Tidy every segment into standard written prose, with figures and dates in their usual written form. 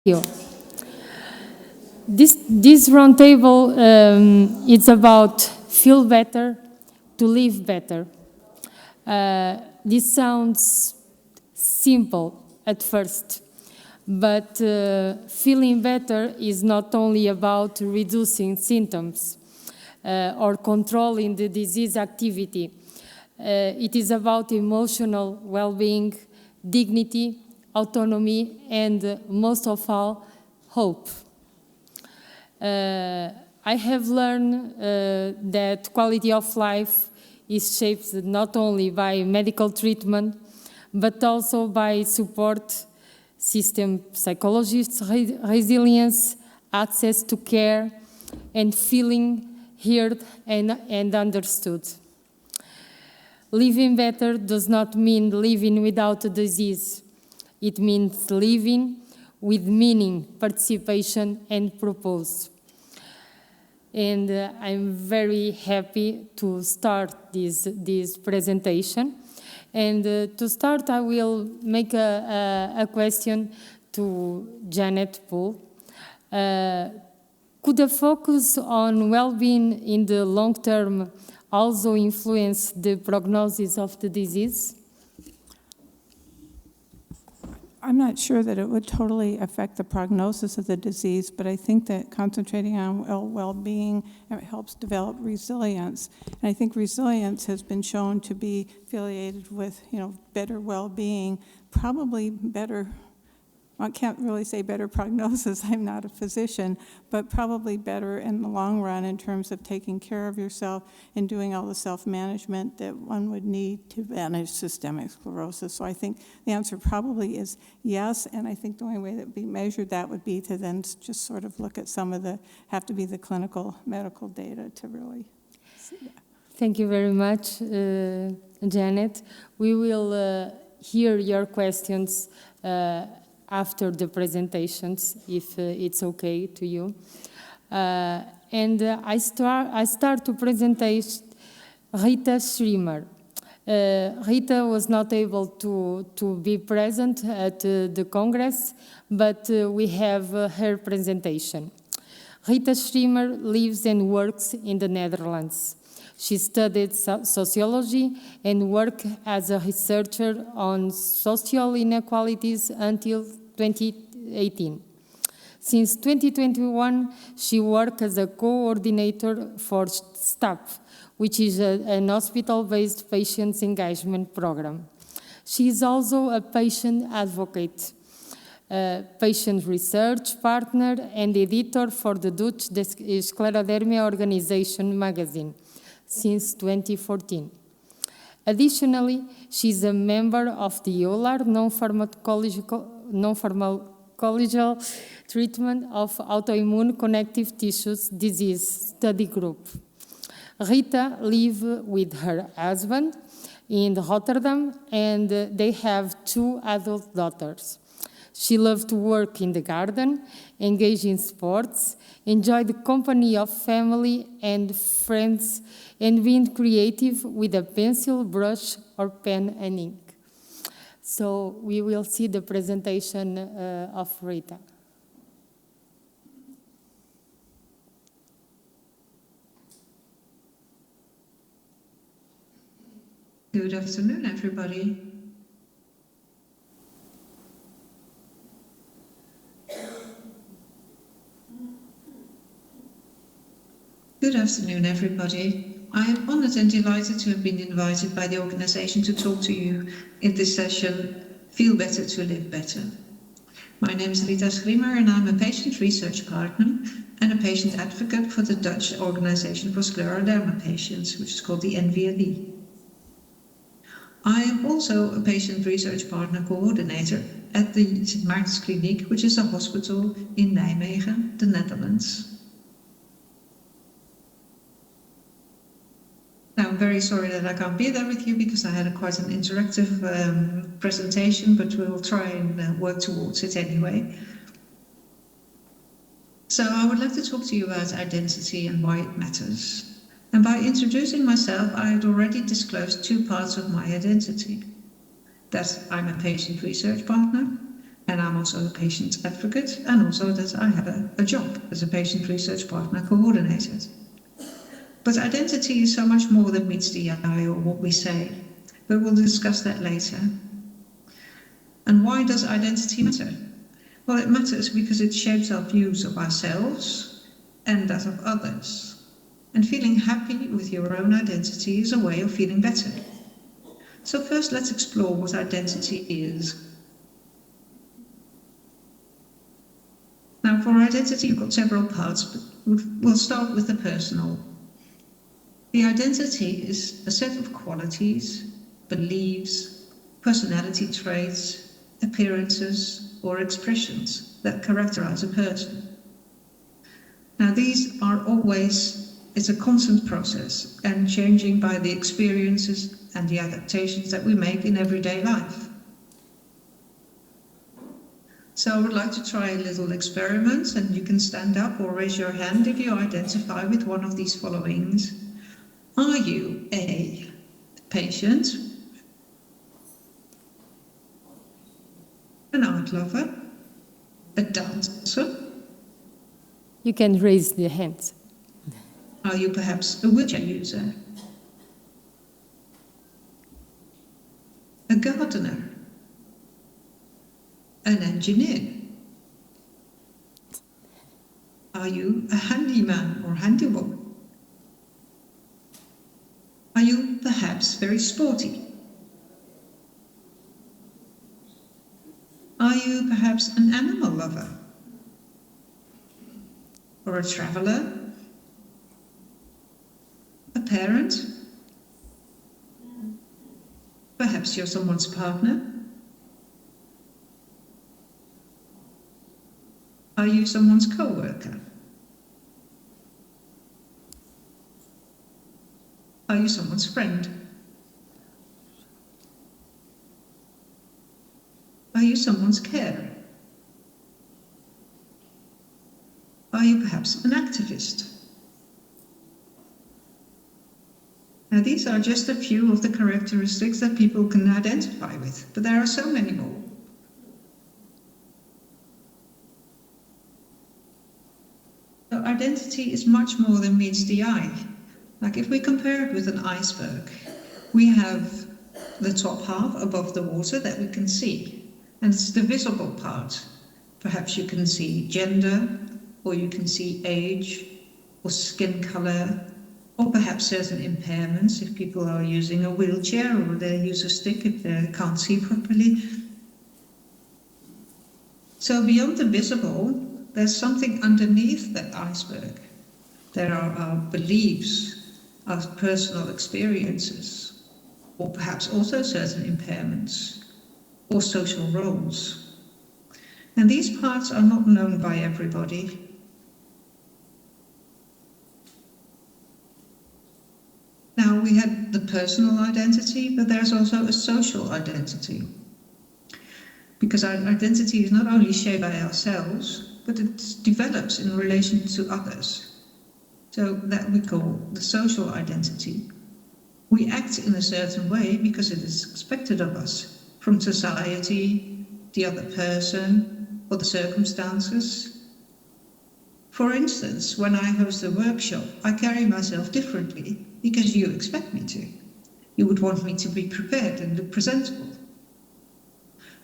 you. This roundtable is about feel better to live better. This sounds simple at first, but feeling better is not only about reducing symptoms or controlling the disease activity. It is about emotional well-being, dignity, autonomy, and most of all, hope. I have learned that quality of life is shaped not only by medical treatment, but also by support system, psychologists, resilience, access to care, and feeling heard and understood. Living better does not mean living without a disease. It means living with meaning, participation, and purpose. And I'm very happy to start this presentation. And to start, I will make a question to Janet Poole. Could a focus on well-being in the long term also influence the prognosis of the disease? I'm not sure that it would totally affect the prognosis of the disease, but I think that concentrating on well-being helps develop resilience. And I think resilience has been shown to be affiliated with, better well-being, probably better. I can't really say better prognosis, I'm not a physician, but probably better in the long run in terms of taking care of yourself and doing all the self-management that one would need to manage systemic sclerosis. So I think the answer probably is yes, and I think the only way that we measured that would be to then just sort of look at some of the, have to be the clinical medical data to really see that. Thank you very much, Janet. We will hear your questions after the presentations, if it's okay to you. I start to present Rita Shrimer. Rita was not able to be present at the Congress, but we have her presentation. Rita Shrimer lives and works in the Netherlands. She studied sociology and worked as a researcher on social inequalities until 2018. Since 2021, she worked as a coordinator for STAP, which is an hospital-based patients engagement program. She is also a patient advocate, patient research partner, and editor for the Dutch Sclerodermia Organization magazine since 2014. Additionally, she is a member of the EULAR non-pharmacological treatment of autoimmune connective tissues disease study group. Rita lives with her husband in Rotterdam, and they have 2 adult daughters. She loves to work in the garden, engage in sports, enjoy the company of family and friends, and being creative with a pencil, brush, or pen and ink. So we will see the presentation of Rita. Good afternoon, everybody. Good afternoon, everybody. I am honored and delighted to have been invited by the organization to talk to you in this session, Feel Better to Live Better. My name is Rita Shrimer, and I'm a patient research partner and a patient advocate for the Dutch Organization for Scleroderma Patients, which is called the NVLE. I am also a patient research partner coordinator at the St. Maartens Kliniek, which is a hospital in Nijmegen, the Netherlands. Now, I'm very sorry that I can't be there with you because I had quite an interactive presentation, but we'll try and work towards it anyway. So I would like to talk to you about identity and why it matters. And by introducing myself, I had already disclosed 2 parts of my identity. That I'm a patient research partner And I'm also a patient advocate, and also that I have a job as a patient research partner coordinator. But identity is so much more than meets the eye or what we say, but we'll discuss that later. And why does identity matter? Well, it matters because it shapes our views of ourselves and that of others. And feeling happy with your own identity is a way of feeling better. So first, let's explore what identity is. Now, for identity, you've got several parts, but we'll start with the personal. The identity is a set of qualities, beliefs, personality traits, appearances, or expressions that characterize a person. Now, these are always, it's a constant process and changing by the experiences and the adaptations that we make in everyday life. So I would like to try a little experiment, and you can stand up or raise your hand if you identify with one of these followings. Are you a patient, an art lover, a dancer? You can raise the hand. Are you perhaps a wheelchair user? A gardener? An engineer? Are you a handyman or handywoman? Are you perhaps very sporty? Are you perhaps an animal lover? Or a traveller? A parent? Perhaps you're someone's partner? Are you someone's co-worker? Are you someone's friend? Are you someone's carer? Are you perhaps an activist? Now, these are just a few of the characteristics that people can identify with, but there are so many more. So identity is much more than meets the eye. Like if we compare it with an iceberg, we have the top half above the water that we can see, and it's the visible part. Perhaps you can see gender, or you can see age, or skin color, or perhaps certain impairments if people are using a wheelchair or they use a stick if they can't see properly. So beyond the visible, there's something underneath that iceberg. There are our beliefs, our personal experiences, or perhaps also certain impairments, or social roles. And these parts are not known by everybody. Now, we had the personal identity, but there's also a social identity. Because our identity is not only shaped by ourselves, but it develops in relation to others. So that we call the social identity. We act in a certain way because it is expected of us from society, the other person, or the circumstances. For instance, when I host a workshop, I carry myself differently because you expect me to. You would want me to be prepared and look presentable.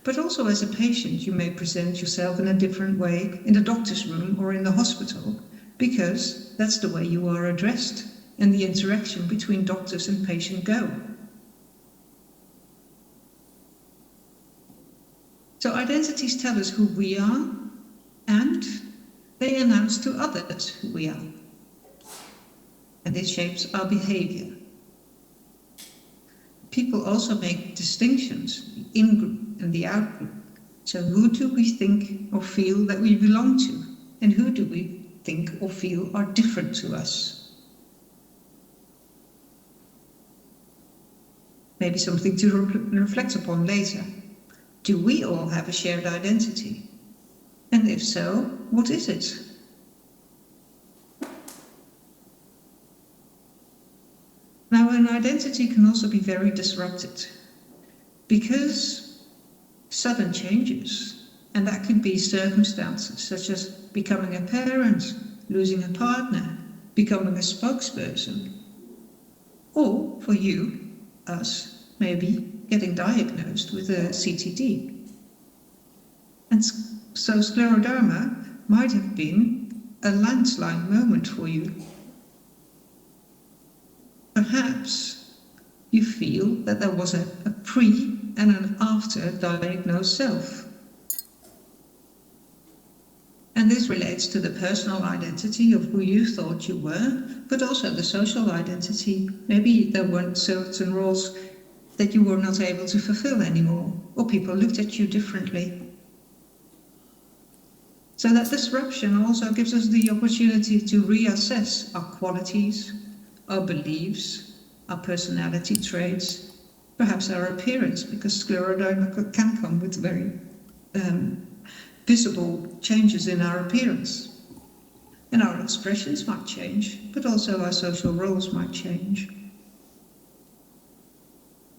But also as a patient, you may present yourself in a different way in the doctor's room or in the hospital, because that's the way you are addressed and the interaction between doctors and patient go. So identities tell us who we are, and they announce to others who we are. And it shapes our behavior. People also make distinctions, the in-group and the out-group. So who do we think or feel that we belong to? And who do we think or feel are different to us? Maybe something to reflect upon later. Do we all have a shared identity? And if so, what is it? Now, an identity can also be very disrupted because sudden changes And that could be circumstances such as becoming a parent, losing a partner, becoming a spokesperson, or for you, us, maybe getting diagnosed with a CTD. And so scleroderma might have been a landslide moment for you. Perhaps you feel that there was a pre and an after diagnosed self. And this relates to the personal identity of who you thought you were, but also the social identity. Maybe there weren't certain roles that you were not able to fulfill anymore, or people looked at you differently. So that disruption also gives us the opportunity to reassess our qualities, our beliefs, our personality traits, perhaps our appearance, because scleroderma can come with very visible changes in our appearance. And our expressions might change, but also our social roles might change.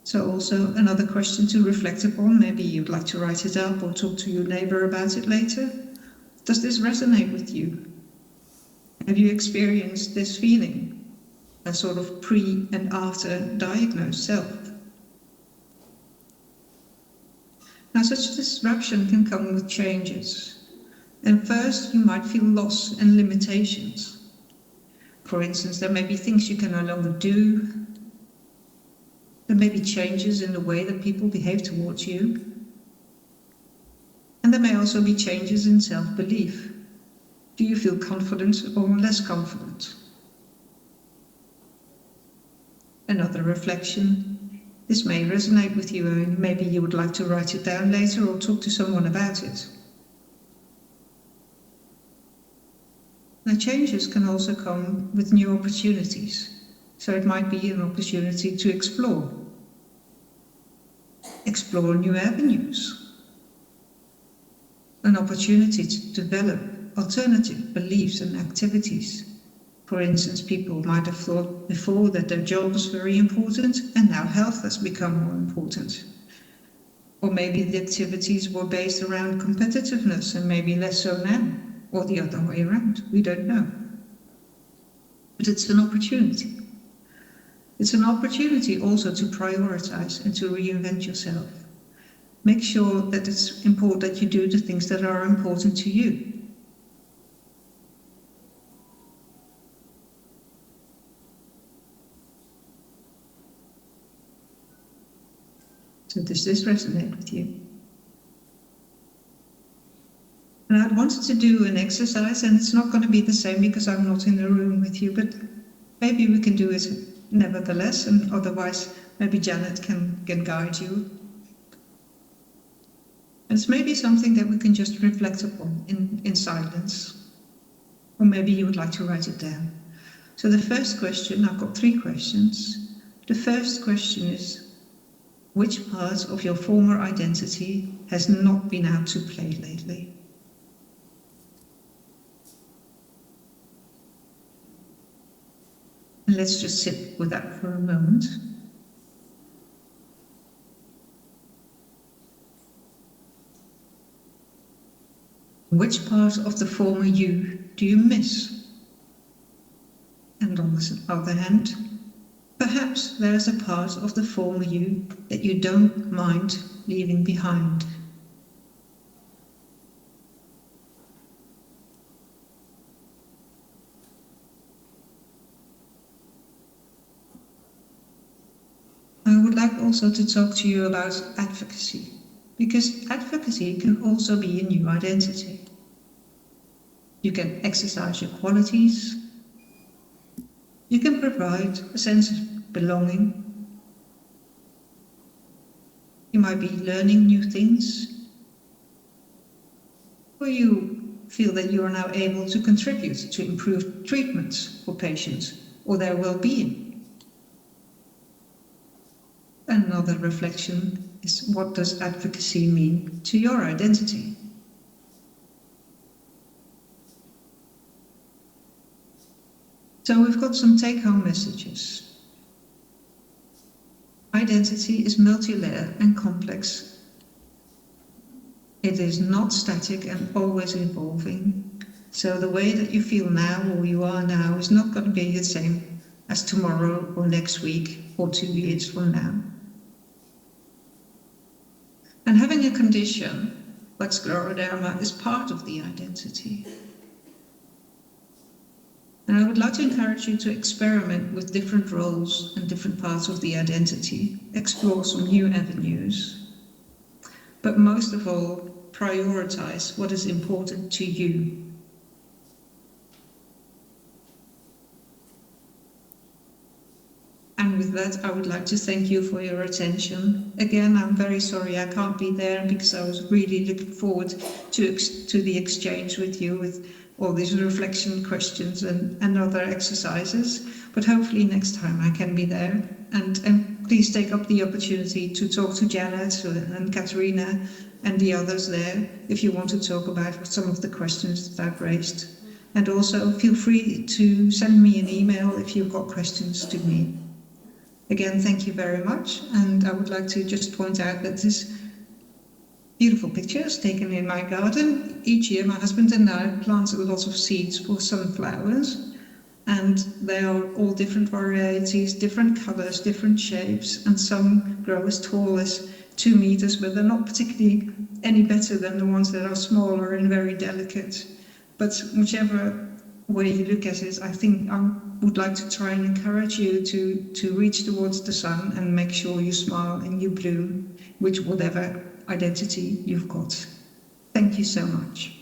So also another question to reflect upon, maybe you'd like to write it up or talk to your neighbor about it later. Does this resonate with you? Have you experienced this feeling, a sort of pre and after diagnosed self? Now, such disruption can come with changes. And first, you might feel loss and limitations. For instance, there may be things you can no longer do. There may be changes in the way that people behave towards you. And there may also be changes in self-belief. Do you feel confident or less confident? Another reflection. This may resonate with you, and maybe you would like to write it down later or talk to someone about it. Now, changes can also come with new opportunities, so it might be an opportunity to explore new avenues, an opportunity to develop alternative beliefs and activities. For instance, people might have thought before that their job was very important, and now health has become more important. Or maybe the activities were based around competitiveness and maybe less so now, or the other way around. We don't know. But it's an opportunity. It's an opportunity also to prioritize and to reinvent yourself. Make sure that it's important that you do the things that are important to you. So does this resonate with you? And I wanted to do an exercise, and it's not going to be the same because I'm not in the room with you, but maybe we can do it nevertheless, and otherwise maybe Janet can guide you. And it's maybe something that we can just reflect upon in silence. Or maybe you would like to write it down. So the first question, I've got 3 questions. The first question is, which part of your former identity has not been out to play lately? And let's just sit with that for a moment. Which part of the former you do you miss? And on the other hand, perhaps there is a part of the former you that you don't mind leaving behind. I would like also to talk to you about advocacy, because advocacy can also be a new identity. You can exercise your qualities. You can provide a sense of belonging. You might be learning new things. Or you feel that you are now able to contribute to improved treatments for patients or their well-being. Another reflection is, what does advocacy mean to your identity? So we've got some take-home messages. Identity is multi-layered and complex. It is not static and always evolving. So the way that you feel now or you are now is not going to be the same as tomorrow or next week or 2 years from now. And having a condition like scleroderma is part of the identity. And I would like to encourage you to experiment with different roles and different parts of the identity, explore some new avenues. But most of all, prioritize what is important to you. And with that, I would like to thank you for your attention. Again, I'm very sorry I can't be there because I was really looking forward to the exchange with you with all these reflection questions and other exercises. But hopefully next time I can be there. And please take up the opportunity to talk to Janet and Catarina and the others there if you want to talk about some of the questions that I've raised. And also feel free to send me an email if you've got questions to me. Again, thank you very much. And I would like to just point out that this beautiful picture is taken in my garden. Each year, my husband and I plant a lot of seeds for sunflowers. And they are all different varieties, different colors, different shapes. And some grow as tall as 2 meters, but they're not particularly any better than the ones that are smaller and very delicate. But whichever way you look at it, I think I would like to try and encourage you to reach towards the sun and make sure you smile and you bloom with whatever identity you've got. Thank you so much.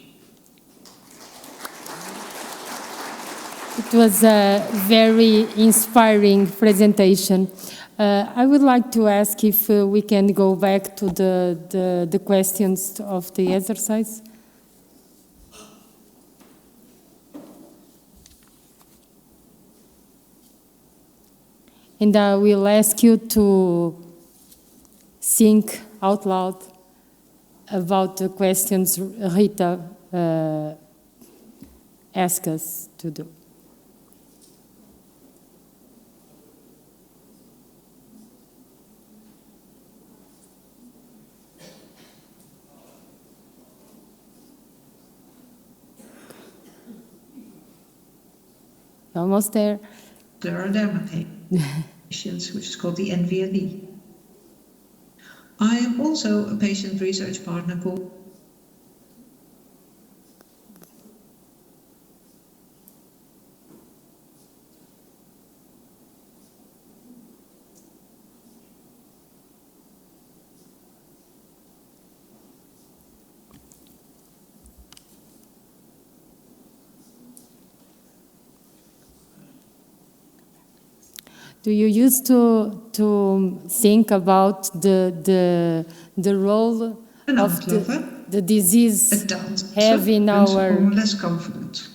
It was a very inspiring presentation. I would like to ask if we can go back to the questions of the exercise. And I will ask you to think out loud about the questions Rita asked us to do. Almost there. Scleroderma patients, which is called the NVLE. I am also a patient research partner called Do you used to think about the role of the disease have in our less confident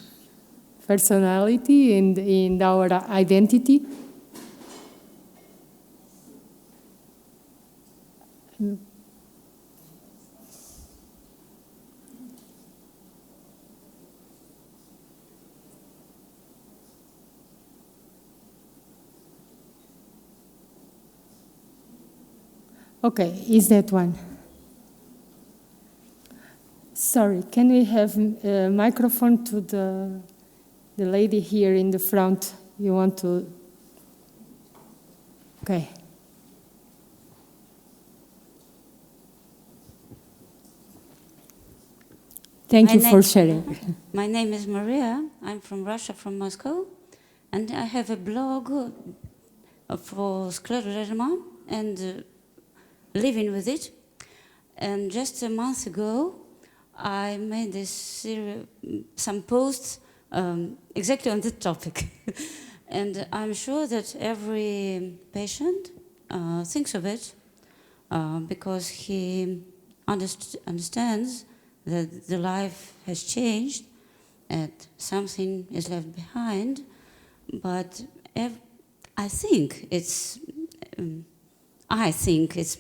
personality and in our identity? Okay, is that one? Sorry, can we have a microphone to the lady here in the front? You want to? Okay. Thank you for sharing. My name is Maria. I'm from Russia, from Moscow, and I have a blog for scleroderma and living with it. And just a month ago, I made some posts exactly on this topic. And I'm sure that every patient thinks of it because he understands that the life has changed and something is left behind. But I think it's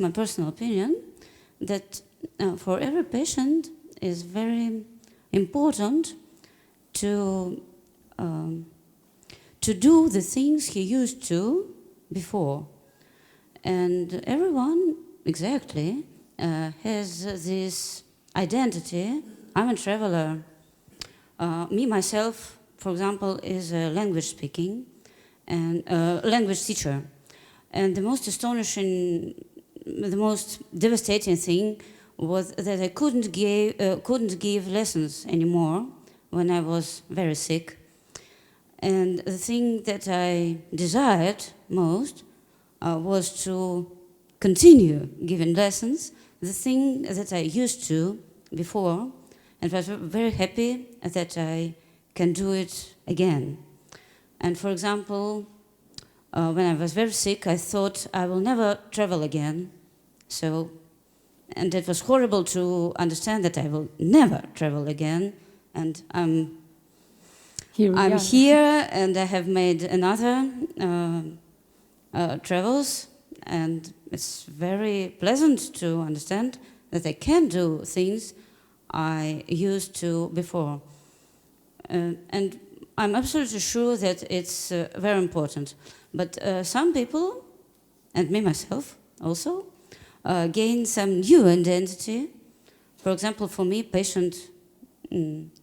my personal opinion that for every patient it's very important to do the things he used to before. And everyone exactly has this identity, I'm a traveler. Me, myself, for example, is a language speaking and language teacher. And the most astonishing, the most devastating thing was that I couldn't give lessons anymore when I was very sick. And the thing that I desired most was to continue giving lessons, the thing that I used to before, and was very happy that I can do it again. And for example, when I was very sick, I thought I will never travel again. And it was horrible to understand that I will never travel again. And I'm here, and I have made another travels, and it's very pleasant to understand that I can do things I used to before. And I'm absolutely sure that it's very important. But some people, and me myself also, gain some new identity. For example, for me, patient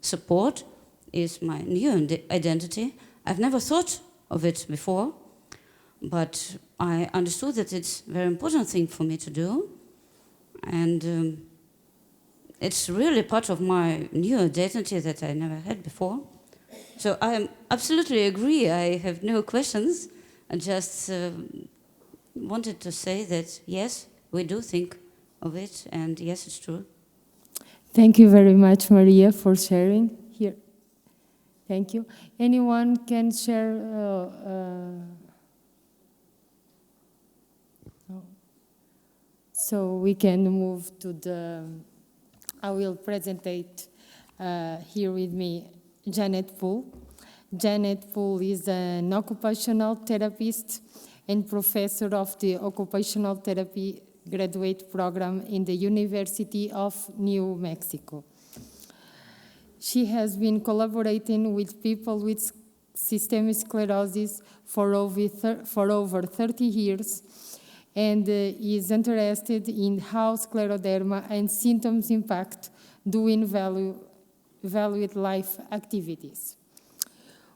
support is my new identity. I've never thought of it before, but I understood that it's a very important thing for me to do. And it's really part of my new identity that I never had before. So I absolutely agree. I have no questions. I just wanted to say that, yes, we do think of it, and yes, it's true. Thank you very much, Maria, for sharing here. Thank you. Anyone can share? So we can move to the, I will present here with me Janet Poole. Janet Poole is an occupational therapist and professor of the Occupational Therapy Graduate Program in the University of New Mexico. She has been collaborating with people with systemic sclerosis for over 30 years and is interested in how scleroderma and symptoms impact doing valued life activities.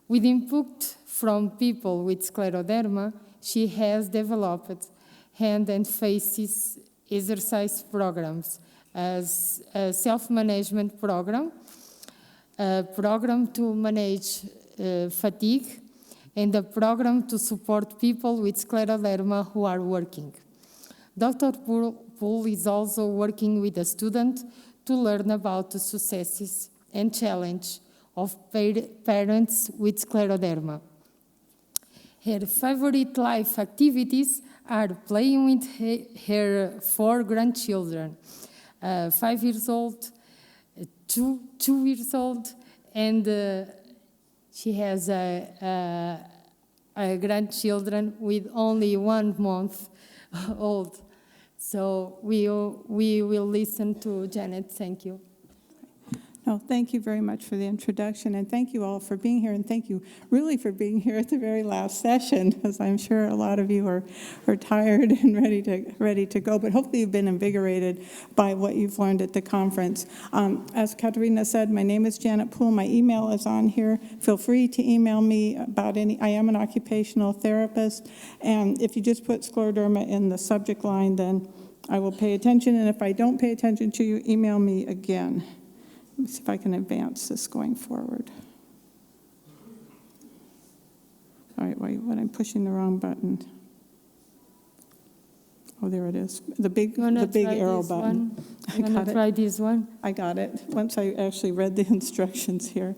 With input from people with scleroderma, she has developed hand and face exercise programs as a self-management program, a program to manage fatigue, and a program to support people with scleroderma who are working. Dr. Poole is also working with a student to learn about the successes and challenges of parents with scleroderma. Her favorite life activities are playing with her 4 grandchildren, 5 years old, 2 years old, and she has a grandchildren with only 1 month old. So we will listen to Janet. Thank you. No, thank you very much for the introduction, and thank you all for being here, and thank you really for being here at the very last session, because I'm sure a lot of you are tired and ready to go, but hopefully you've been invigorated by what you've learned at the conference. As Catarina said, my name is Janet Poole. My email is on here. Feel free to email me about I am an occupational therapist, and if you just put scleroderma in the subject line, then I will pay attention, and if I don't pay attention to you, email me again. Let me see if I can advance this going forward. All right, wait, when I'm pushing the wrong button. Oh, there it is. The big arrow button. You want to try this one? I got it, once I actually read the instructions here.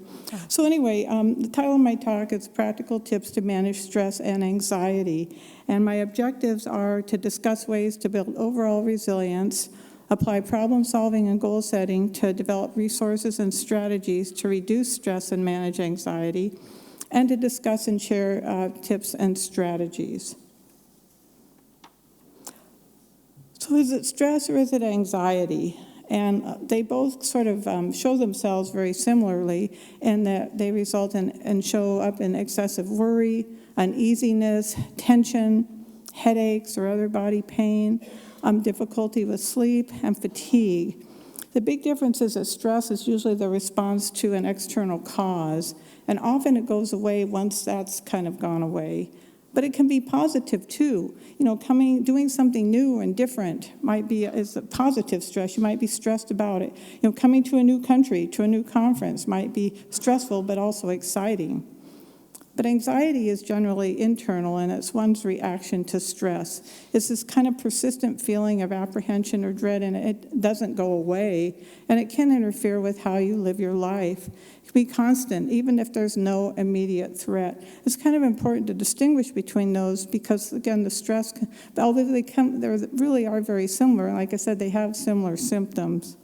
So anyway, the title of my talk is Practical Tips to Manage Stress and Anxiety. And my objectives are to discuss ways to build overall resilience, apply problem-solving and goal-setting to develop resources and strategies to reduce stress and manage anxiety, and to discuss and share tips and strategies. So is it stress or is it anxiety? And they both sort of show themselves very similarly in that they result in and show up in excessive worry, uneasiness, tension, headaches or other body pain, difficulty with sleep, and fatigue. The big difference is that stress is usually the response to an external cause, and often it goes away once that's kind of gone away. But it can be positive too. Doing something new and different is a positive stress. You might be stressed about it. Coming to a new country, to a new conference might be stressful, but also exciting. But anxiety is generally internal, and it's one's reaction to stress. It's this kind of persistent feeling of apprehension or dread, and it doesn't go away, and it can interfere with how you live your life. It can be constant, even if there's no immediate threat. It's kind of important to distinguish between those because, again, the stress, although they really are very similar, like I said, they have similar symptoms.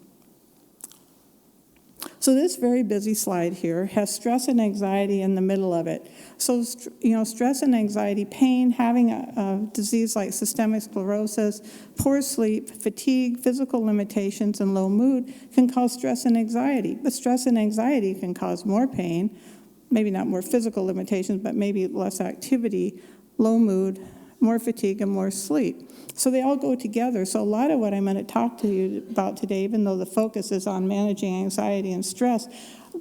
So this very busy slide here has stress and anxiety in the middle of it. So, stress and anxiety, pain, having a disease like systemic sclerosis, poor sleep, fatigue, physical limitations, and low mood can cause stress and anxiety. But stress and anxiety can cause more pain, maybe not more physical limitations, but maybe less activity, low mood, more fatigue, and more sleep. So they all go together. So a lot of what I'm going to talk to you about today, even though the focus is on managing anxiety and stress,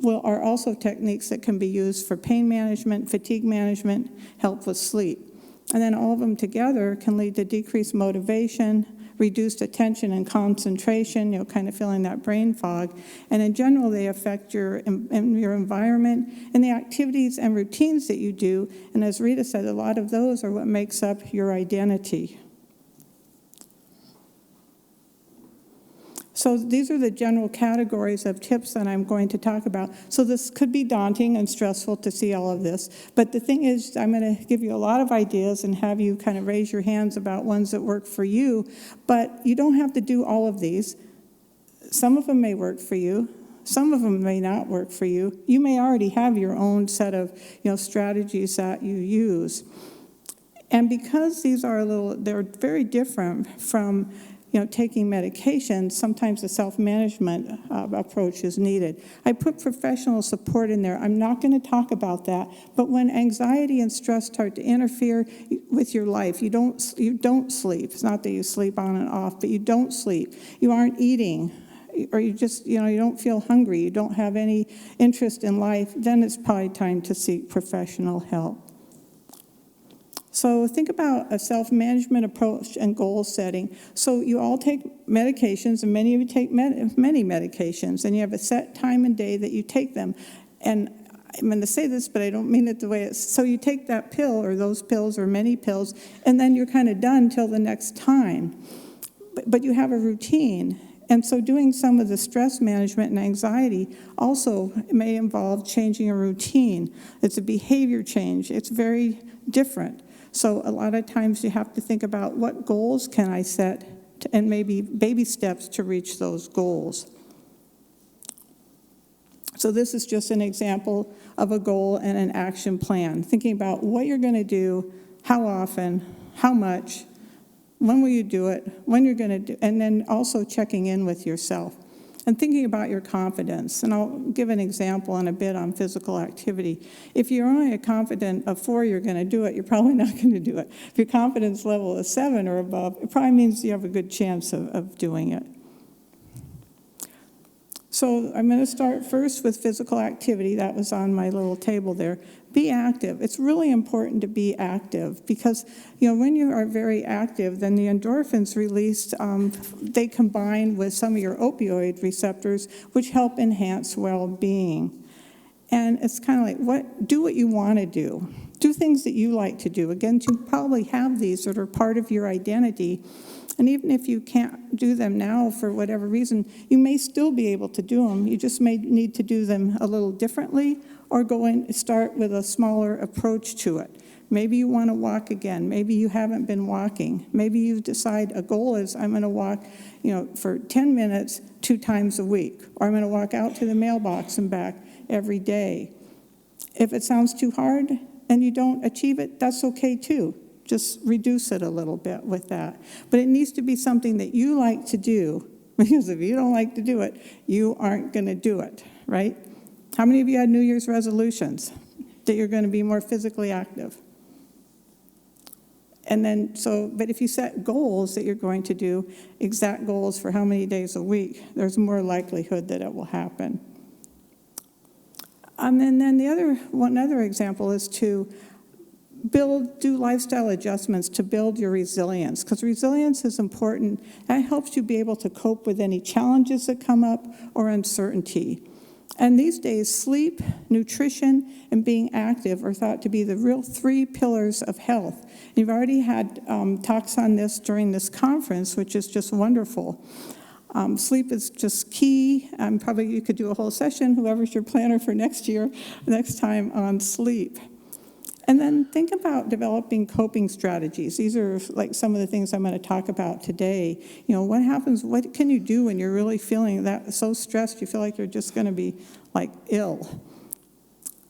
are also techniques that can be used for pain management, fatigue management, help with sleep. And then all of them together can lead to decreased motivation, reduced attention and concentration, kind of feeling that brain fog. And in general, they affect your environment and the activities and routines that you do. And as Rita said, a lot of those are what makes up your identity. So these are the general categories of tips that I'm going to talk about. So this could be daunting and stressful to see all of this. But the thing is, I'm going to give you a lot of ideas and have you kind of raise your hands about ones that work for you. But you don't have to do all of these. Some of them may work for you. Some of them may not work for you. You may already have your own set of strategies that you use. And because these are they're very different from taking medications, sometimes a self-management approach is needed. I put professional support in there. I'm not going to talk about that, but when anxiety and stress start to interfere with your life, you don't sleep. It's not that you sleep on and off, but you don't sleep. You aren't eating, or you just, you don't feel hungry, you don't have any interest in life, then it's probably time to seek professional help. So think about a self-management approach and goal setting. So you all take medications, and many of you take many medications, and you have a set time and day that you take them. And I'm going to say this, but I don't mean it the way it's... So you take that pill, or those pills, or many pills, and then you're kind of done till the next time. But you have a routine. And so doing some of the stress management and anxiety also may involve changing a routine. It's a behavior change. It's very different. So a lot of times you have to think about what goals can I set and maybe baby steps to reach those goals. So this is just an example of a goal and an action plan. Thinking about what you're going to do, how often, how much, when will you do it, when you're going to do, and then also checking in with yourself. And thinking about your confidence. And I'll give an example in a bit on physical activity. If you're only confident of 4 you're going to do it, you're probably not going to do it. If your confidence level is 7 or above, it probably means you have a good chance of doing it. So I'm going to start first with physical activity. That was on my little table there. Be active. It's really important to be active because, when you are very active, then the endorphins released, they combine with some of your opioid receptors, which help enhance well-being. And it's kind of like, do what you want to do. Do things that you like to do. Again, you probably have these that are part of your identity. And even if you can't do them now for whatever reason, you may still be able to do them. You just may need to do them a little differently or go and start with a smaller approach to it. Maybe you want to walk again. Maybe you haven't been walking. Maybe you decide a goal is I'm going to walk, for 10 minutes 2 times a week, or I'm going to walk out to the mailbox and back every day. If it sounds too hard and you don't achieve it, that's okay too. Just reduce it a little bit with that. But it needs to be something that you like to do, because if you don't like to do it, you aren't going to do it, right? How many of you had New Year's resolutions that you're going to be more physically active? And then, but if you set goals that you're going to do, exact goals for how many days a week, there's more likelihood that it will happen. And then one other example is to do lifestyle adjustments to build your resilience, because resilience is important. That helps you be able to cope with any challenges that come up or uncertainty. And these days, sleep, nutrition, and being active are thought to be the real 3 pillars of health. You've already had talks on this during this conference, which is just wonderful. Sleep is just key. Probably you could do a whole session, whoever's your planner for next time on sleep. And then think about developing coping strategies. These are like some of the things I'm going to talk about today. What happens, what can you do when you're really feeling that so stressed you feel like you're just going to be like ill?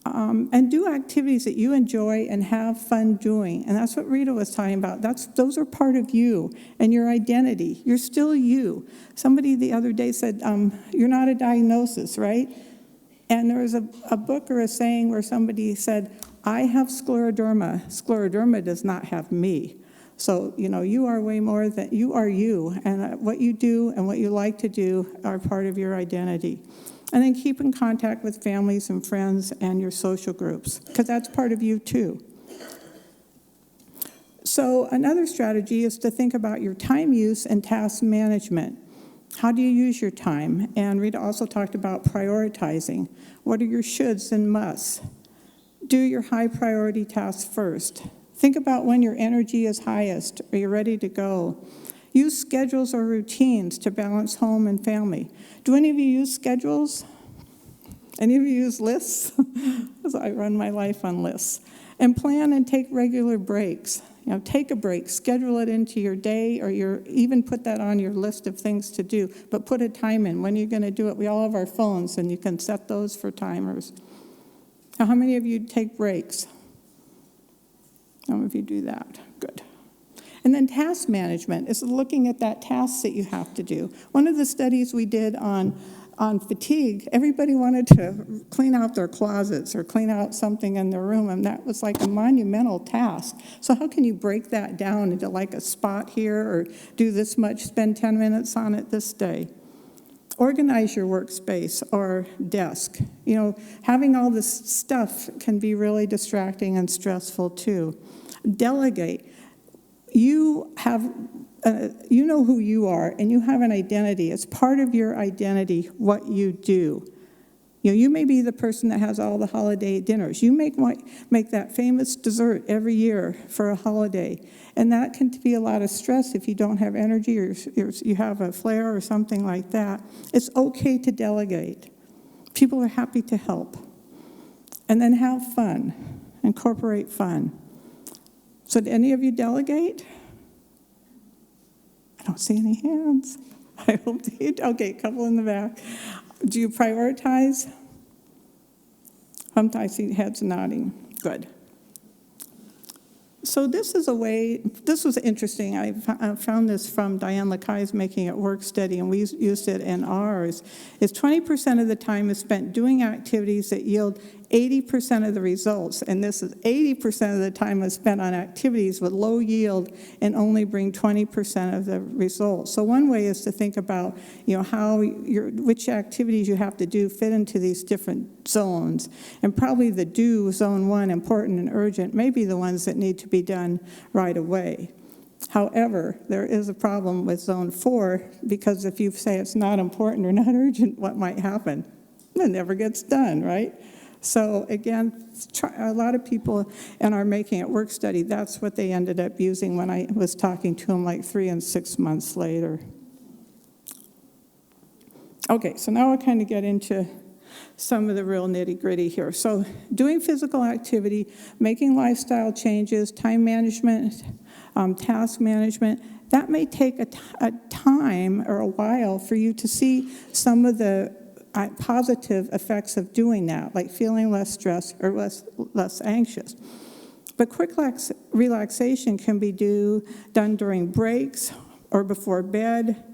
And do activities that you enjoy and have fun doing. And that's what Rita was talking about. Those are part of you and your identity. You're still you. Somebody the other day said, you're not a diagnosis, right? And there was a book or a saying where somebody said, I have scleroderma. Scleroderma does not have me. So, you are way more than, you are you. And what you do and what you like to do are part of your identity. And then keep in contact with families and friends and your social groups, because that's part of you too. So another strategy is to think about your time use and task management. How do you use your time? And Rita also talked about prioritizing. What are your shoulds and musts? Do your high priority tasks first. Think about when your energy is highest or you're ready to go. Use schedules or routines to balance home and family. Do any of you use schedules? Any of you use lists? Because I run my life on lists. And plan and take regular breaks. Take a break, schedule it into your day, or even put that on your list of things to do, but put a time in. When you're going to do it, we all have our phones, and you can set those for timers. Now, how many of you take breaks? Some of you do that. Good. And then task management is looking at that task that you have to do. One of the studies we did on fatigue, everybody wanted to clean out their closets or clean out something in their room, and that was like a monumental task. So how can you break that down into like a spot here, or do this much, spend 10 minutes on it this day? Organize your workspace or desk. Having all this stuff can be really distracting and stressful too. Delegate. You know who you are, and you have an identity. It's part of your identity what you do. You may be the person that has all the holiday dinners. You make that famous dessert every year for a holiday, and that can be a lot of stress if you don't have energy or you have a flare or something like that. It's okay to delegate. People are happy to help. And then have fun. Incorporate fun. So did any of you delegate? I don't see any hands. I hope you do. Okay, a couple in the back. Do you prioritize? I see heads nodding. Good. So this was interesting. I found this from Diane Lakai's Making It Work study, and we used it in ours. Is 20% of the time is spent doing activities that yield 80% of the results, and this is 80% of the time is spent on activities with low yield and only bring 20% of the results. So one way is to think about, which activities you have to do fit into these different zones, and probably the do, zone 1, important and urgent, may be the ones that need to be done right away. However, there is a problem with zone 4, because if you say it's not important or not urgent, what might happen? It never gets done, right? So again, a lot of people in our Making It Work study, that's what they ended up using when I was talking to them like 3 and 6 months later. Okay, so now I'll kind of get into some of the real nitty-gritty here. So doing physical activity, making lifestyle changes, time management, task management, that may take a time or a while for you to see some of the positive effects of doing that, like feeling less stressed or less anxious. But quick relaxation can be done during breaks or before bed.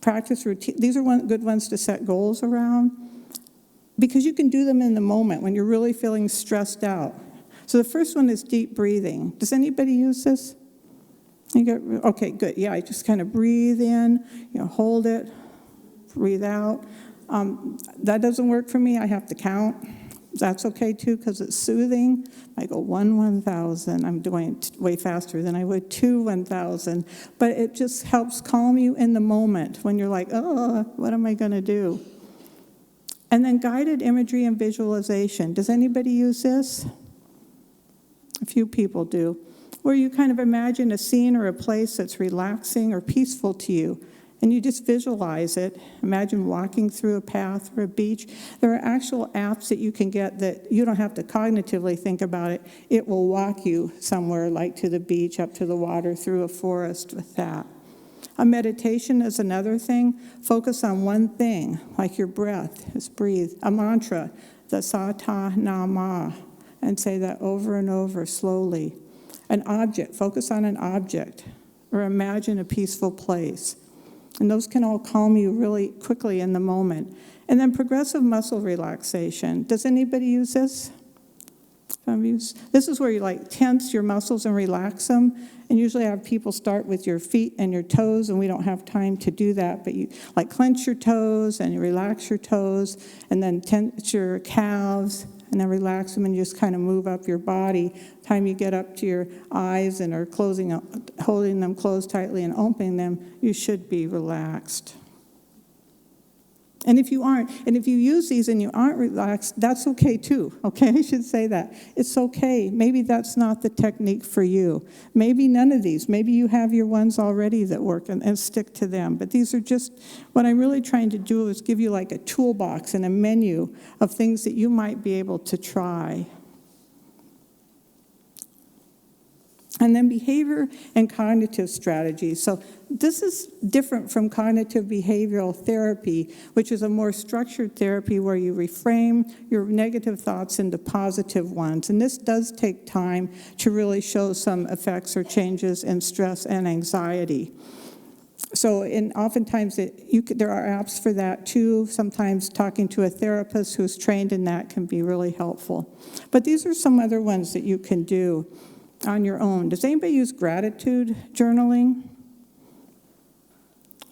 Practice routine. These are good ones to set goals around, because you can do them in the moment when you're really feeling stressed out. So the first one is deep breathing. Does anybody use this? Okay, good. Yeah, I just kind of breathe in, hold it, breathe out. That doesn't work for me. I have to count. That's okay too, because it's soothing. I go 1,000. I'm doing it way faster than I would 1,000. But it just helps calm you in the moment when you're like, oh, what am I going to do? And then guided imagery and visualization. Does anybody use this? A few people do. Where you kind of imagine a scene or a place that's relaxing or peaceful to you, and you just visualize it. Imagine walking through a path or a beach. There are actual apps that you can get that you don't have to cognitively think about it. It will walk you somewhere, like to the beach, up to the water, through a forest with that. A meditation is another thing. Focus on one thing, like your breath. Just breathe. A mantra, the Sata Nama, and say that over and over slowly. An object, focus on an object, or imagine a peaceful place. And those can all calm you really quickly in the moment. And then progressive muscle relaxation. Does anybody use this? This is where you tense your muscles and relax them. And usually I have people start with your feet and your toes, and we don't have time to do that. But you clench your toes and you relax your toes, and then tense your calves, and then relax them and just kind of move up your body. Time you get up to your eyes and are holding them closed tightly and opening them, you should be relaxed. And if you aren't, and if you use these and you aren't relaxed, that's okay too, okay? I should say that. It's okay. Maybe that's not the technique for you. Maybe none of these. Maybe you have your ones already that work and stick to them. But these are just, what I'm really trying to do is give you a toolbox and a menu of things that you might be able to try. And then behavior and cognitive strategies. So this is different from cognitive behavioral therapy, which is a more structured therapy where you reframe your negative thoughts into positive ones. And this does take time to really show some effects or changes in stress and anxiety. So oftentimes there are apps for that too. Sometimes talking to a therapist who's trained in that can be really helpful. But these are some other ones that you can do on your own. Does anybody use gratitude journaling?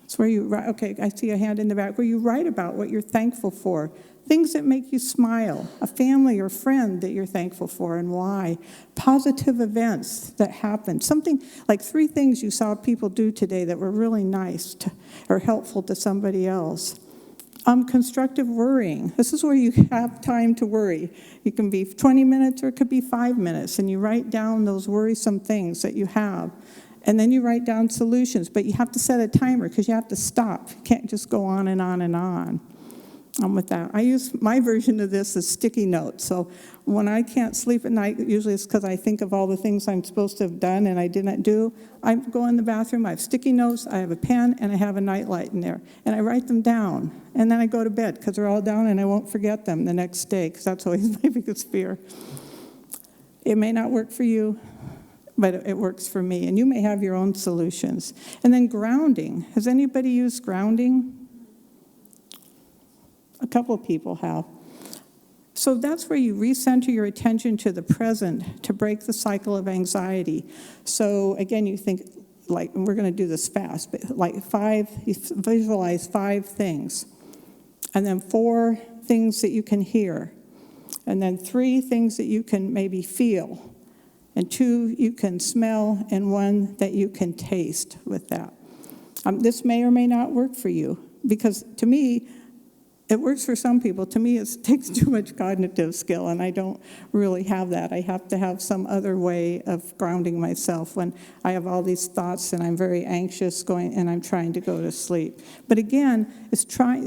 It's where you write, okay, I see a hand in the back, where you write about what you're thankful for, things that make you smile, a family or friend that you're thankful for and why, positive events that happen, something like 3 things you saw people do today that were really nice or helpful to somebody else. Constructive worrying. This is where you have time to worry. You can be 20 minutes or it could be 5 minutes, and you write down those worrisome things that you have. And then you write down solutions, but you have to set a timer because you have to stop. You can't just go on and on and on. With that, I use my version of this as sticky notes. So when I can't sleep at night, usually it's because I think of all the things I'm supposed to have done and I didn't do. I go in the bathroom, I have sticky notes, I have a pen, and I have a nightlight in there. And I write them down. And then I go to bed because they're all down and I won't forget them the next day, because that's always my biggest fear. It may not work for you, but it works for me. And you may have your own solutions. And then grounding. Has anybody used grounding? A couple of people have. So that's where you recenter your attention to the present to break the cycle of anxiety. So again, you think, and we're going to do this fast, but you visualize 5 things. And then 4 things that you can hear. And then 3 things that you can maybe feel. And 2 you can smell, and 1 that you can taste with that. This may or may not work for you, because to me, it works for some people. To me, it takes too much cognitive skill, and I don't really have that. I have to have some other way of grounding myself when I have all these thoughts and I'm very anxious and I'm trying to go to sleep. But again,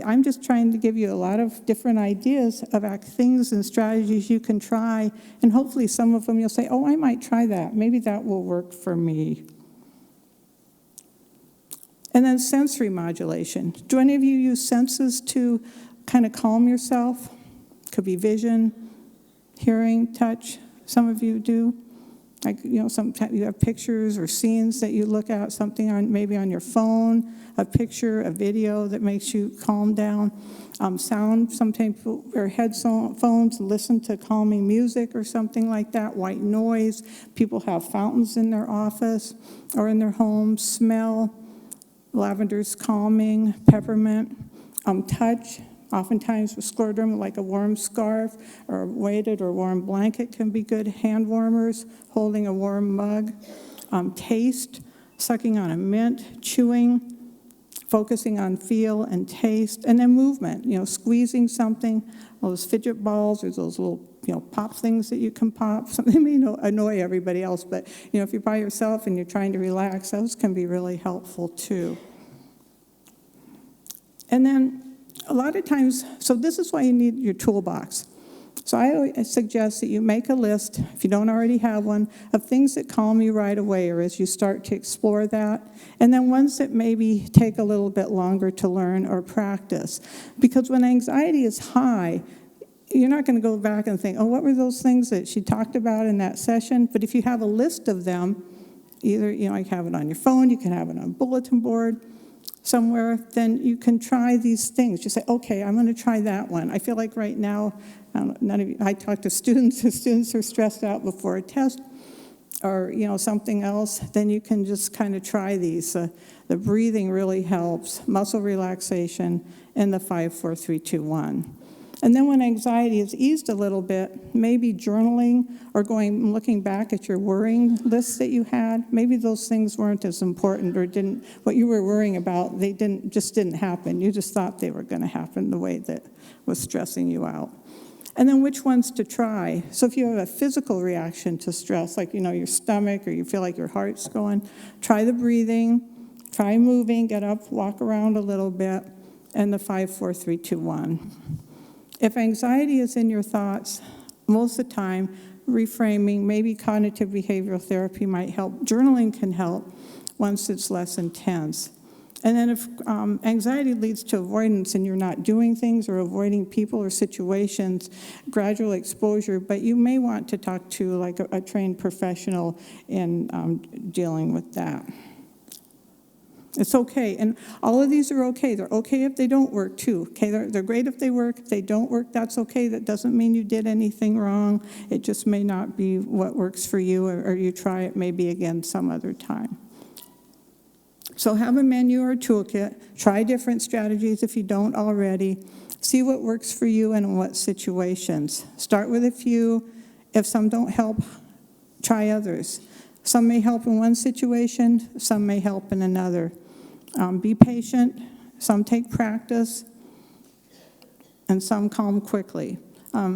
I'm just trying to give you a lot of different ideas about things and strategies you can try, and hopefully some of them you'll say, oh, I might try that. Maybe that will work for me. And then sensory modulation. Do any of you use senses to kind of calm yourself? Could be vision, hearing, touch. Some of you do. Like, sometimes you have pictures or scenes that you look at, something maybe on your phone, a picture, a video that makes you calm down. Sound, sometimes people wear headphones, listen to calming music or something like that, white noise. People have fountains in their office or in their homes. Smell, lavender's calming, peppermint. Touch, oftentimes with scleroderma, like a warm scarf or a weighted or warm blanket can be good. Hand warmers, holding a warm mug. Taste, sucking on a mint, chewing, focusing on feel and taste, and then movement, squeezing something, those fidget balls or those little, pop things that you can pop. Something may annoy everybody else, but, if you're by yourself and you're trying to relax, those can be really helpful too. And then a lot of times, so this is why you need your toolbox. So I suggest that you make a list, if you don't already have one, of things that calm you right away or as you start to explore that, and then ones that maybe take a little bit longer to learn or practice. Because when anxiety is high, you're not going to go back and think, oh, what were those things that she talked about in that session? But if you have a list of them, either, you can have it on your phone, you can have it on a bulletin board, somewhere, then you can try these things. You say, okay, I'm going to try that one. I feel like right now, I talk to students, if students are stressed out before a test or, something else, then you can just kind of try these. The breathing really helps, muscle relaxation, and the 5, 4, 3, 2, 1. And then when anxiety is eased a little bit, maybe journaling or looking back at your worrying lists that you had, maybe those things weren't as important or what you were worrying about, they just didn't happen. You just thought they were going to happen the way that was stressing you out. And then which ones to try. So if you have a physical reaction to stress, like, your stomach or you feel like your heart's going, try the breathing, try moving, get up, walk around a little bit, and the 5, 4, 3, 2, 1. If anxiety is in your thoughts, most of the time, reframing, maybe cognitive behavioral therapy might help. Journaling can help once it's less intense. And then if anxiety leads to avoidance and you're not doing things or avoiding people or situations, gradual exposure, but you may want to talk to like a trained professional in dealing with that. It's okay, and all of these are okay. They're okay if they don't work too. Okay, they're great if they work. If they don't work, that's okay. That doesn't mean you did anything wrong. It just may not be what works for you, or you try it maybe again some other time. So have a menu or a toolkit. Try different strategies if you don't already. See what works for you and in what situations. Start with a few. If some don't help, try others. Some may help in one situation, some may help in another. Be patient. Some take practice, and some calm quickly.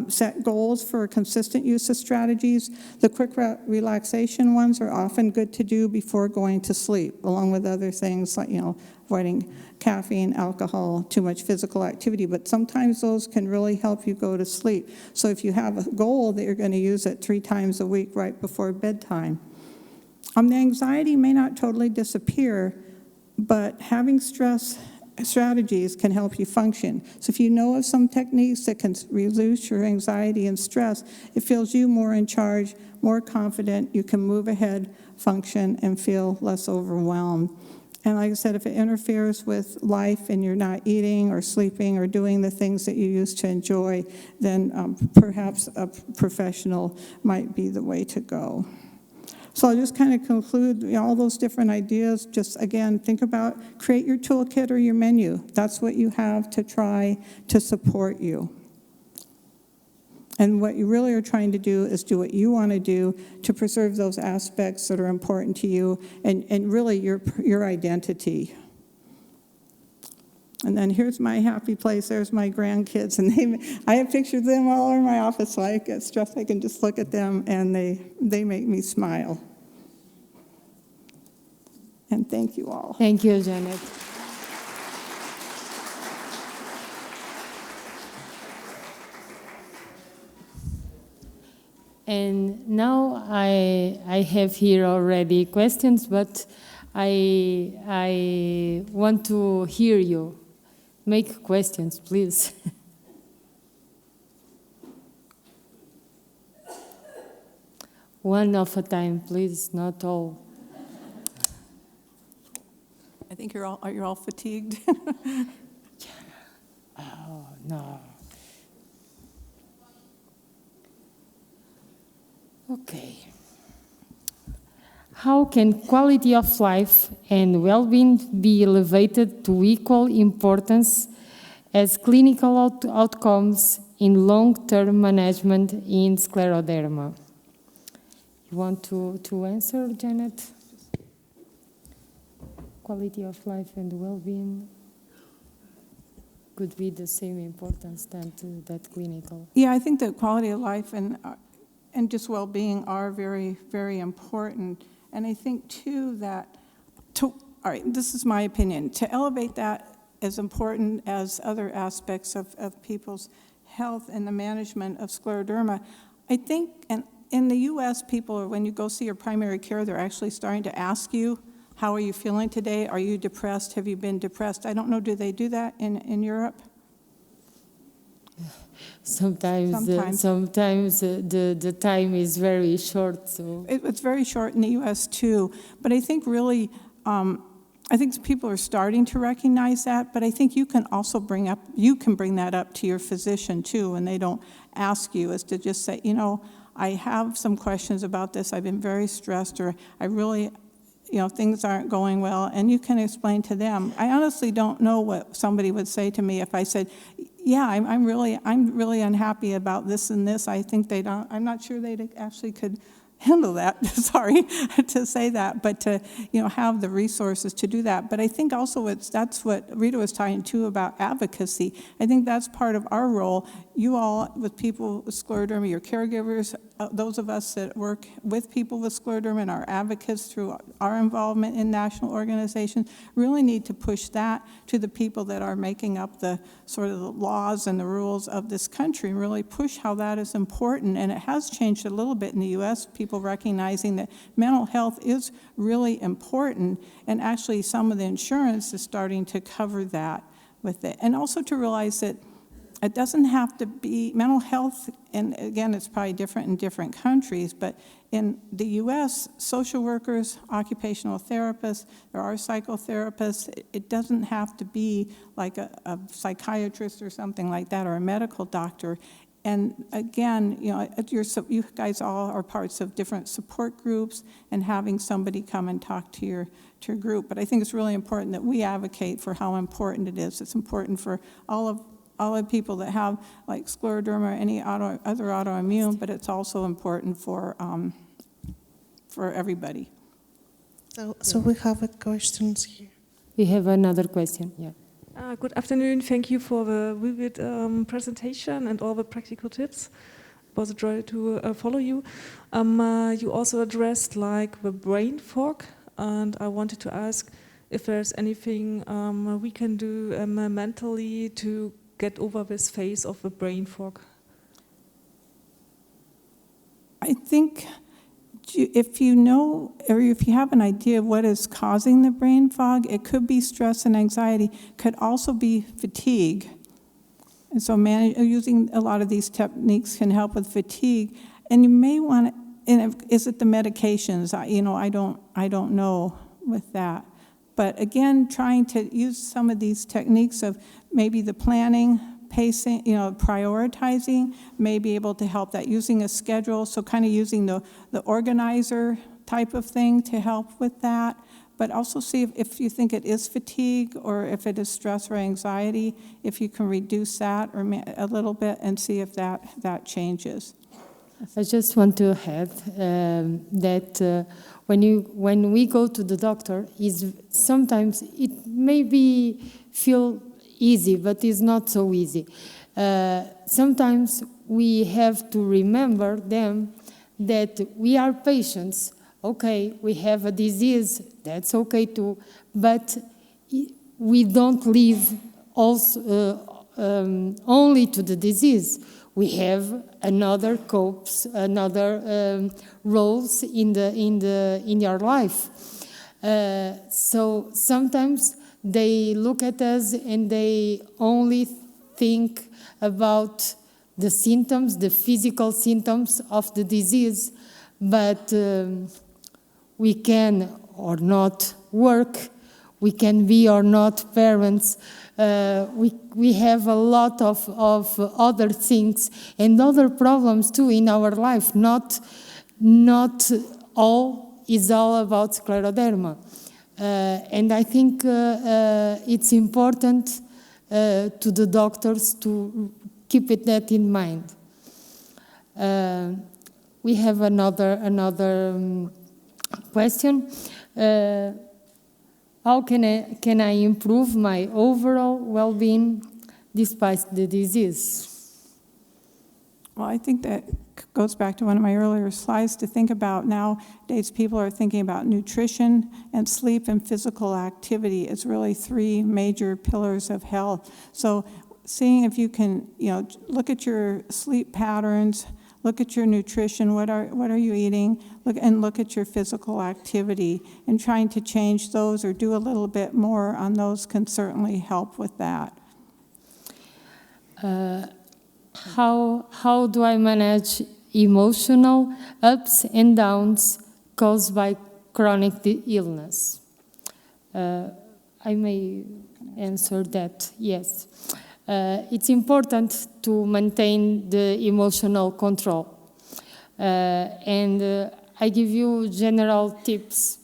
Set goals for consistent use of strategies. The quick relaxation ones are often good to do before going to sleep, along with other things like, avoiding caffeine, alcohol, too much physical activity. But sometimes those can really help you go to sleep. So if you have a goal that you're going to use it 3 times a week right before bedtime. The anxiety may not totally disappear, but having stress strategies can help you function. So if you know of some techniques that can reduce your anxiety and stress, it feels you more in charge, more confident, you can move ahead, function, and feel less overwhelmed. And like I said, if it interferes with life and you're not eating or sleeping or doing the things that you used to enjoy, then perhaps a professional might be the way to go. So I'll just kind of conclude all those different ideas. Just, again, think about, create your toolkit or your menu. That's what you have to try to support you. And what you really are trying to do is do what you want to do to preserve those aspects that are important to you and really your identity. And then here's my happy place. There's my grandkids. And I have pictures of them all over my office, so I get stressed. I can just look at them, and they make me smile. And thank you all. Thank you, Janet. And now I have here already questions, but I want to hear you. Make questions, please. One of a time, please, not all. I think you're all fatigued. Oh, no. Okay. How can quality of life and well-being be elevated to equal importance as clinical outcomes in long-term management in scleroderma? You want to answer, Janet? Quality of life and well-being could be the same importance than to that clinical. Yeah, I think that quality of life and just well-being are very, very important. And I think, too, that, all right, this is my opinion, to elevate that as important as other aspects of people's health and the management of scleroderma, I think, and in the U.S., people, when you go see your primary care, they're actually starting to ask you, how are you feeling today? Are you depressed? Have you been depressed? I don't know, do they do that in Europe? Sometimes the time is very short. So It's very short in the U.S. too, but I think really, I think people are starting to recognize that, but I think you can also bring that up to your physician too, and they don't ask you, is to just say, you know, I have some questions about this, I've been very stressed, or I really, you know, things aren't going well, and you can explain to them. I honestly don't know what somebody would say to me if I said, yeah, I'm really unhappy about this and this. I think I'm not sure they actually could handle that. Sorry to say that, but to, you know, have the resources to do that. But I think also that's what Rita was talking too about advocacy. I think that's part of our role. You all, with people with scleroderma, your caregivers, those of us that work with people with scleroderma and our advocates through our involvement in national organizations, really need to push that to the people that are making up the sort of the laws and the rules of this country, and really push how that is important. And it has changed a little bit in the U.S., people recognizing that mental health is really important, and actually some of the insurance is starting to cover that with it. And also to realize that it doesn't have to be mental health, and again, it's probably different in different countries, but in the U.S., social workers, occupational therapists, there are psychotherapists. It doesn't have to be like a psychiatrist or something like that, or a medical doctor. And again, you know, you guys all are parts of different support groups, and having somebody come and talk to your group. But I think it's really important that we advocate for how important it is. It's important for all of people that have like scleroderma or any other autoimmune, but it's also important for everybody. So we have questions here. we have another question. Yeah. Good afternoon. Thank you for the vivid presentation and all the practical tips. It was a joy to follow you. You also addressed like the brain fog, and I wanted to ask if there's anything we can do mentally to get over this phase of the brain fog. I think if you know, or if you have an idea of what is causing the brain fog, it could be stress and anxiety, could also be fatigue. And so using a lot of these techniques can help with fatigue. And you may want to, and is it the medications? You know, I don't know with that. But again, trying to use some of these techniques of maybe the planning, pacing, you know, prioritizing, may be able to help that. Using a schedule, so kind of using the organizer type of thing to help with that. But also see if you think it is fatigue or if it is stress or anxiety, if you can reduce that or a little bit and see if that changes. I just want to add that when we go to the doctor, sometimes it may feel easy, but it's not so easy. Sometimes we have to remember them that we are patients. Okay, we have a disease, that's okay too, but we don't live only to the disease. We have another roles in your life. So sometimes they look at us and they only think about the symptoms, the physical symptoms of the disease. but we can or not work, we can be or not parents, we have a lot of other things and other problems too in our life. Not all is all about scleroderma. And I think it's important to the doctors to keep that in mind. We have another question. How can I improve my overall well-being despite the disease? Well, I think that goes back to one of my earlier slides to think about nowadays people are thinking about nutrition and sleep and physical activity as really three major pillars of health. So seeing if you can, look at your sleep patterns, look at your nutrition, what are you eating, look at your physical activity, and trying to change those or do a little bit more on those can certainly help with that. How do I manage emotional ups and downs caused by chronic illness? I may answer that, yes. It's important to maintain the emotional control. And I give you general tips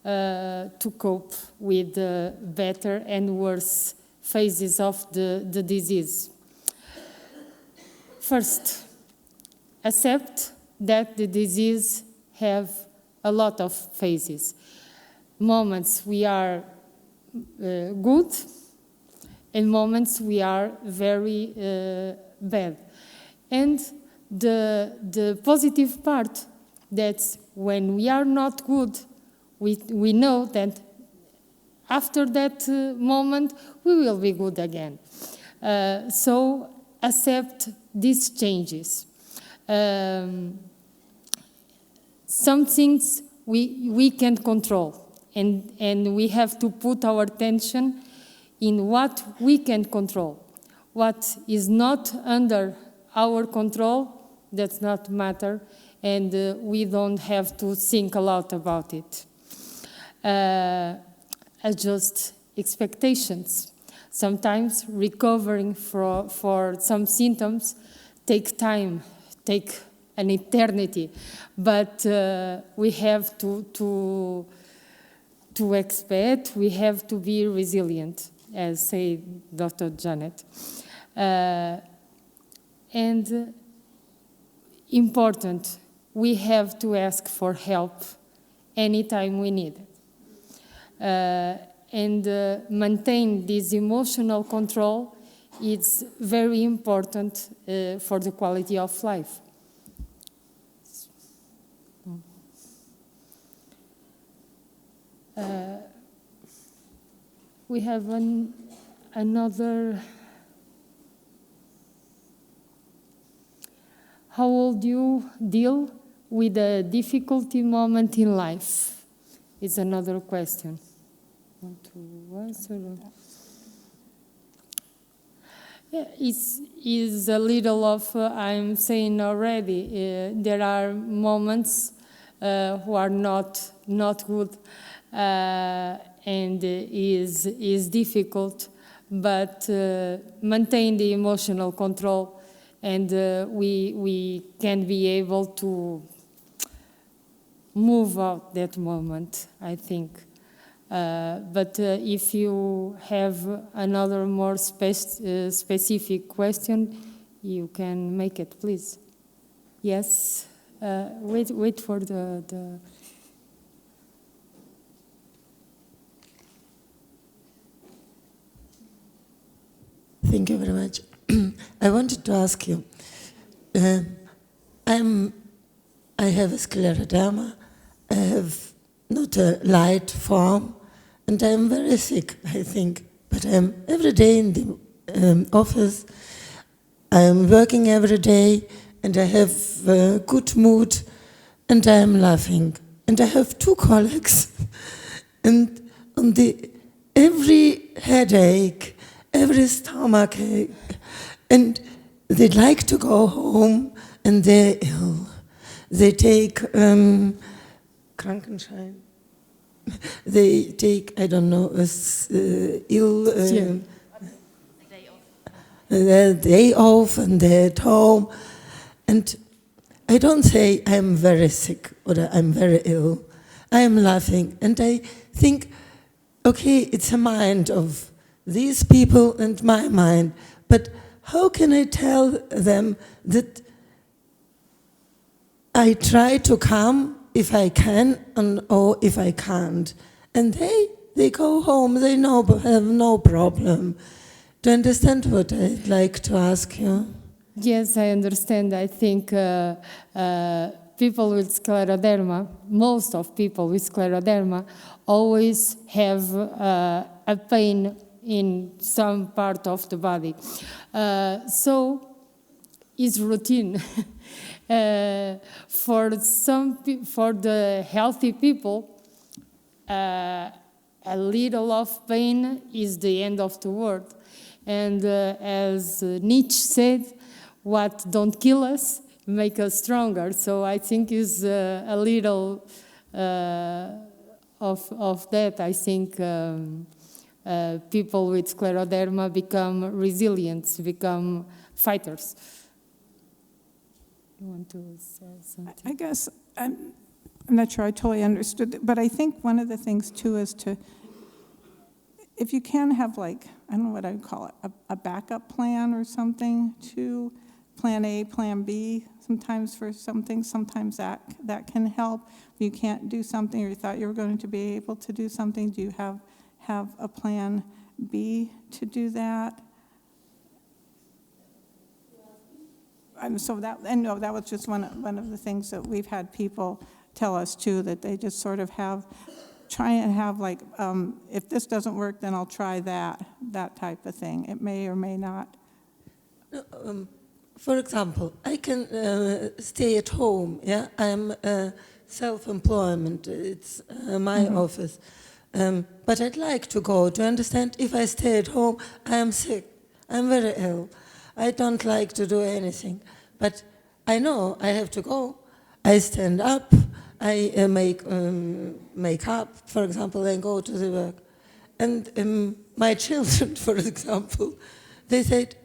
to cope with the better and worse phases of the disease. First, accept that the disease have a lot of phases. Moments we are good, and moments we are very bad. And the positive part, that's when we are not good, we know that after that moment, we will be good again. So accept these changes. Some things we can control, and we have to put our attention in what we can control. What is not under our control, does not matter, and we don't have to think a lot about it. Adjust expectations. Sometimes recovering for some symptoms take time, take an eternity, but we have to expect, we have to be resilient, as say Dr. Janet. And important, we have to ask for help anytime we need it. And maintain this emotional control is very important for the quality of life. We have another. How would you deal with a difficulty moment in life? It's another question. Want to answer? Yeah, it's a little of I'm saying already. There are moments who are not good, and is difficult, but maintain the emotional control, and we can be able to move out that moment, I think. But if you have another more specific question, you can make it, please. Yes, wait for the... Thank you very much. I wanted to ask you, I have a scleroderma, I have not a light form, and I'm very sick, I think. But I'm every day in the office, I'm working every day, and I have a good mood, and I'm laughing. And I have 2 colleagues, and on every headache, every stomachache, and they like to go home, and they're ill. they take Krankenschein. They take, I don't know, a day off and they're at home. And I don't say I'm very sick or I'm very ill. I am laughing and I think, okay, it's a mind of these people and my mind, but how can I tell them that I try to come if I can or if I can't? And they go home, they have no problem. Do you understand what I'd like to ask you? Yes, I understand. I think people with scleroderma, most of people with scleroderma, always have a pain in some part of the body. So it's routine. For the healthy people, a little of pain is the end of the world. And as Nietzsche said, what don't kill us make us stronger. So I think is a little of that. I think people with scleroderma become resilient, become fighters. You want to say something? I guess, I'm not sure I totally understood, but I think one of the things too is to, if you can have like, I don't know what I'd call it, a backup plan or something to plan A, plan B, sometimes for something, sometimes that can help. If you can't do something or you thought you were going to be able to do something, do you have a plan B to do that? And so that was just one of the things that we've had people tell us too, that they just sort of try and have like, if this doesn't work, then I'll try that type of thing. It may or may not. For example, I can stay at home, yeah? I'm self-employment, it's my office. But I'd like to go. Do you understand? If I stay at home, I am sick. I'm very ill. I don't like to do anything. But I know I have to go. I stand up. I make up, for example, and go to the work. And my children, for example, they said,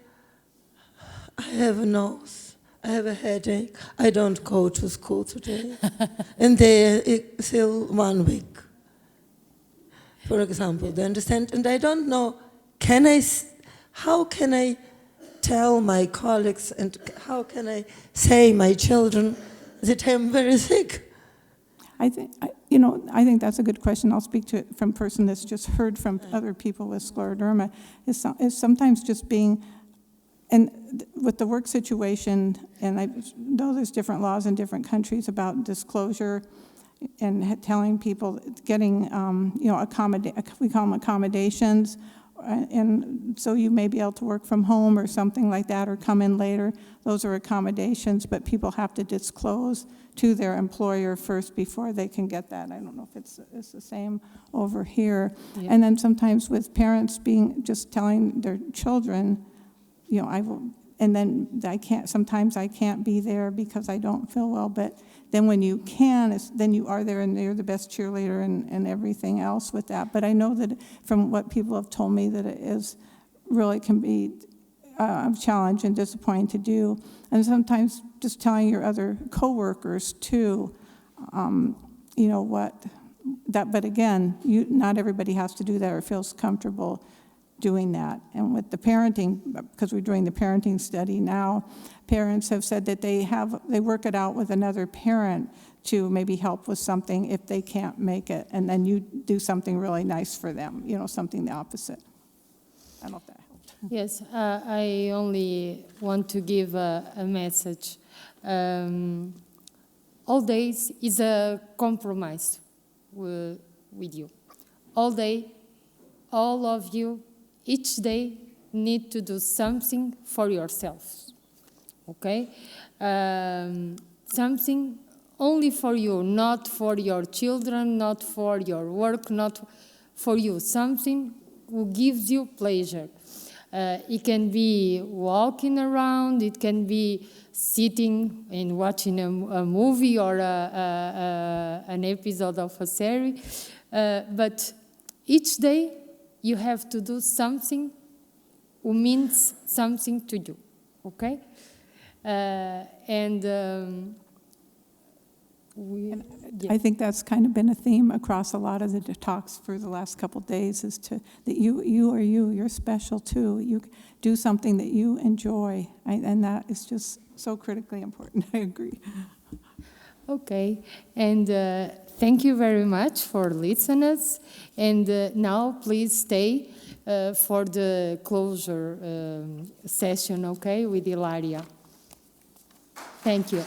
I have a nose, I have a headache, I don't go to school today. And they're still 1 week, for example, do you understand? And I don't know, how can I tell my colleagues and how can I say my children that I'm very sick? I think that's a good question. I'll speak to it from a person that's just heard from other people with scleroderma, is sometimes just being, and with the work situation, and I know there's different laws in different countries about disclosure and telling people, getting, we call them accommodations, and so you may be able to work from home or something like that, or come in later. Those are accommodations, but people have to disclose to their employer first before they can get that. I don't know if it's the same over here. Yeah. And then sometimes with parents just telling their children, I will, and then sometimes I can't be there because I don't feel well, but then when you can, then you are there and you're the best cheerleader and everything else with that. But I know that from what people have told me that it can be a challenge and disappointing to do. And sometimes just telling your other coworkers too, but again, not everybody has to do that or feels comfortable doing that. And with the parenting, because we're doing the parenting study now, parents have said that they work it out with another parent to maybe help with something if they can't make it, and then you do something really nice for them, something the opposite. I don't know if that helped. Yes, I only want to give a message. All days is a compromise with you. All day, all of you, each day need to do something for yourselves, okay? Something only for you, not for your children, not for your work, not for you. Something who gives you pleasure. It can be walking around, it can be sitting and watching a movie or an episode of a series. But each day you have to do something who means something to you, okay? I think that's kind of been a theme across a lot of the talks for the last couple of days, is that you're special too. You do something that you enjoy, and that is just so critically important. I agree. Okay, and thank you very much for listeners. And now please stay for the closure session, okay, with Ilaria. Thank you.